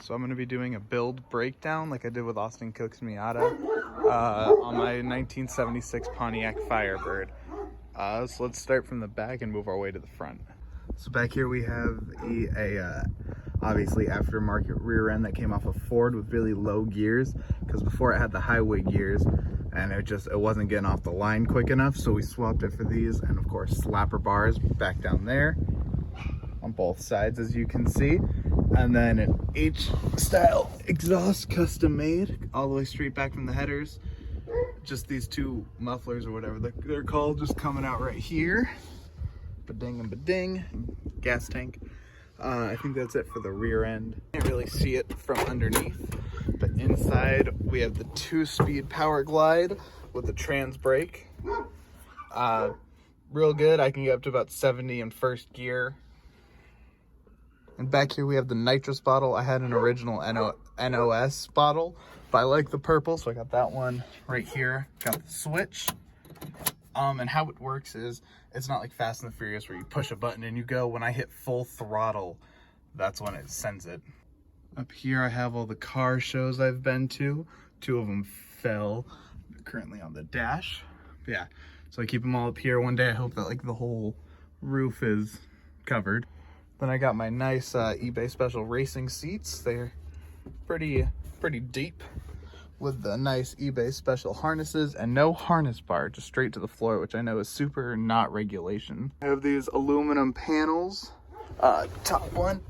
So I'm going to be doing a build breakdown like I did with Austin Cook's Miata on my 1976 Pontiac Firebird. So let's start from the back and move our way to the front. So back here we have a obviously aftermarket rear end that came off a Ford with really low gears, because before it had the highway gears and it wasn't getting off the line quick enough, so we swapped it for these, and of course slapper bars back down there on both sides, as you can see, and then an H-style exhaust, custom made all the way straight back from the headers. Just these two mufflers or whatever they're called just coming out right here. Ba-ding and ba-ding. Gas tank. I think that's it for the rear end. Can't really see it from underneath, but inside we have the 2-speed power glide with the trans brake. Real good. I can get up to about 70 in first gear. And back here we have the nitrous bottle. I had an original NOS bottle, but I like the purple, so I got that one right here. Got the switch. And how it works is, it's not like Fast and the Furious where you push a button and you go. When I hit full throttle, that's when it sends it. Up here I have all the car shows I've been to. 2 of them fell. They're currently on the dash. But yeah, so I keep them all up here. One day I hope that like the whole roof is covered. Then I got my nice eBay special racing seats. They're pretty deep, with the nice eBay special harnesses and no harness bar, just straight to the floor, which I know is super not regulation. I have these aluminum panels. Top one,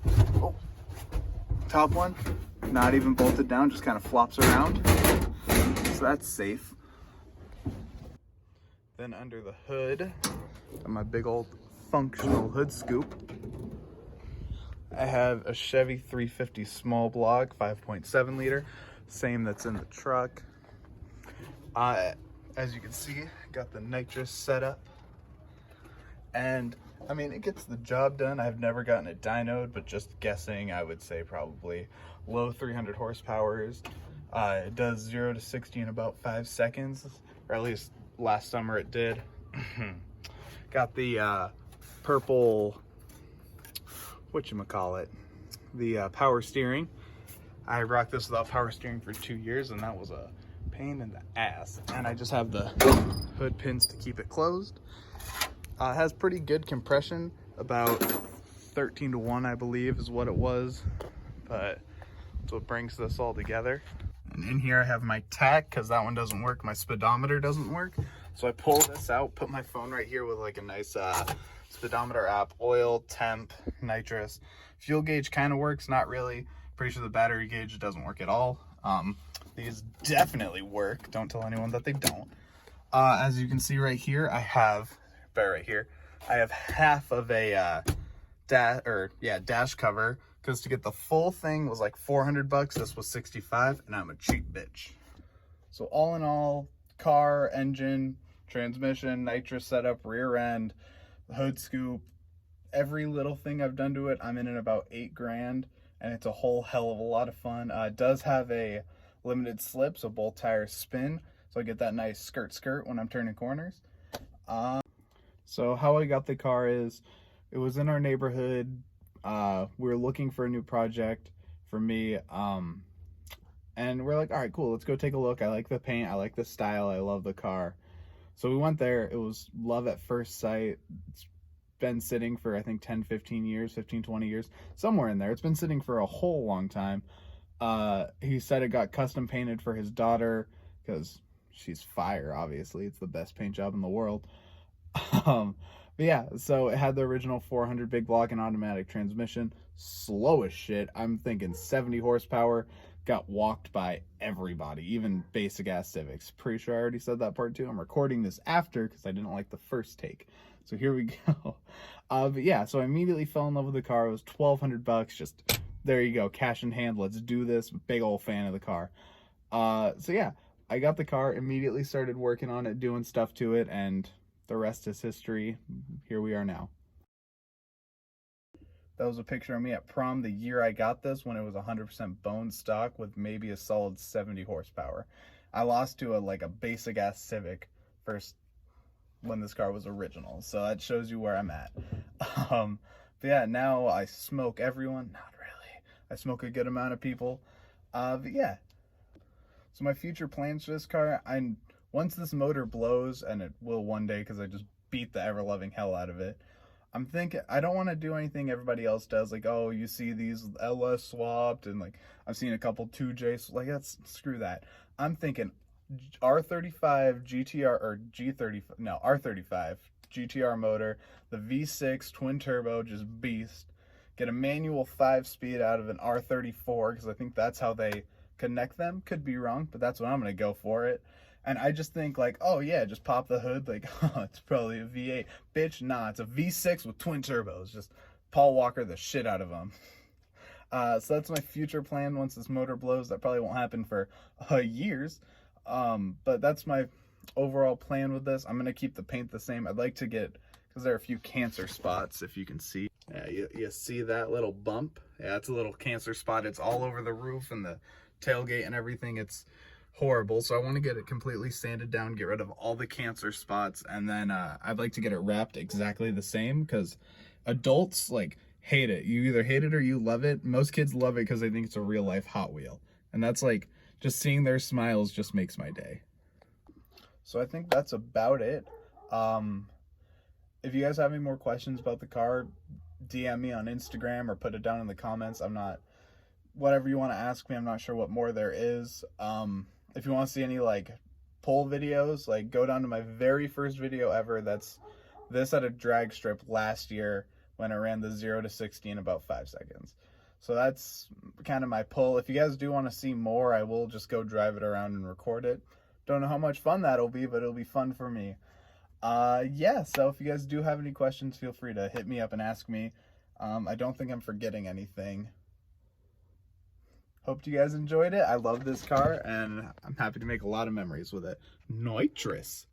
not even bolted down, just kind of flops around. So that's safe. Then under the hood, got my big old functional hood scoop. I have a Chevy 350 small block, 5.7 liter, same that's in the truck. As you can see, got the nitrous setup, and I mean, it gets the job done. I've never gotten it dynoed, but just guessing, I would say probably low 300 horsepowers. It does 0 to 60 in about 5 seconds, or at least last summer it did. Got the purple, whatchamacallit, the power steering. I rocked this without power steering for 2 years, and that was a pain in the ass. And I just have the hood pins to keep it closed. It has pretty good compression, about 13 to 1 I believe is what it was, but that's what brings this all together. And in here I have my tach, because that one doesn't work, my speedometer doesn't work. So I pull this out, put my phone right here with like a nice speedometer app, oil, temp, nitrous. Fuel gauge kind of works, not really. Pretty sure the battery gauge doesn't work at all. These definitely work. Don't tell anyone that they don't. As you can see right here, I have half of a dash cover, because to get the full thing was like $400. This was $65, and I'm a cheap bitch. So all in all, car, engine, transmission, nitrous setup, rear end, hood scoop, every little thing I've done to it, I'm in at about $8,000, and it's a whole hell of a lot of fun. It does have a limited slip, so both tires spin, so I get that nice skirt when I'm turning corners. So how I got the car is, it was in our neighborhood. We were looking for a new project for me, and we're like, all right, cool, let's go take a look. I like the paint, I like the style, I love the car. So we went there. It was love at first sight. It's been sitting for, I think, 10, 15 years, 15, 20 years, somewhere in there. It's been sitting for a whole long time. He said it got custom painted for his daughter, because she's fire, obviously. It's the best paint job in the world. But yeah, so it had the original 400 big block and automatic transmission. Slow as shit. I'm thinking 70 horsepower. Got walked by everybody, even basic ass Civics. Pretty sure I already said that part too. I'm recording this after because I didn't like the first take. So here we go. But yeah, so I immediately fell in love with the car. It was $1,200. Just, there you go, cash in hand. Let's do this. Big old fan of the car. So yeah, I got the car, immediately started working on it, doing stuff to it, and the rest is history. Here we are now. That was a picture of me at prom the year I got this, when it was 100% bone stock with maybe a solid 70 horsepower. I lost to a basic ass Civic first when this car was original, so that shows you where I'm at. But yeah, now I smoke everyone. Not really. I smoke a good amount of people. But yeah. So my future plans for this car, once this motor blows, and it will one day because I just beat the ever-loving hell out of it, I'm thinking I don't want to do anything everybody else does, like, oh, you see these LS swapped, and like I've seen a couple 2Js, like, that's, screw that. I'm thinking R35 GTR or G35, no, R35 GTR motor, the V6 twin turbo, just beast. Get a manual 5-speed out of an R34 because I think that's how they connect them. Could be wrong, but that's what I'm gonna go for it. And I just think like, oh yeah, just pop the hood, like, oh, it's probably a V8. Bitch, nah, it's a V6 with twin turbos. Just Paul Walker the shit out of them. So that's my future plan once this motor blows. That probably won't happen for years. But that's my overall plan with this. I'm gonna keep the paint the same. I'd like to get, because there are a few cancer spots, if you can see. Yeah, you see that little bump? Yeah, it's a little cancer spot. It's all over the roof and the tailgate and everything. It's horrible. So I want to get it completely sanded down, get rid of all the cancer spots, and then I'd like to get it wrapped exactly the same, because adults like hate it. You either hate it or you love it. Most kids love it because they think it's a real life Hot Wheel, and that's like, just seeing their smiles just makes my day. So I think that's about it. If you guys have any more questions about the car, DM me on Instagram or put it down in the comments. Whatever you want to ask me, I'm not sure what more there is. If you want to see any like pull videos, like go down to my very first video ever. That's this at a drag strip last year when I ran the 0 to 60 in about 5 seconds. So that's kind of my pull. If you guys do want to see more, I will just go drive it around and record it. Don't know how much fun that'll be, but it'll be fun for me. Yeah, so if you guys do have any questions, feel free to hit me up and ask me. I don't think I'm forgetting anything. Hope you guys enjoyed it. I love this car, and I'm happy to make a lot of memories with it. Nitrous.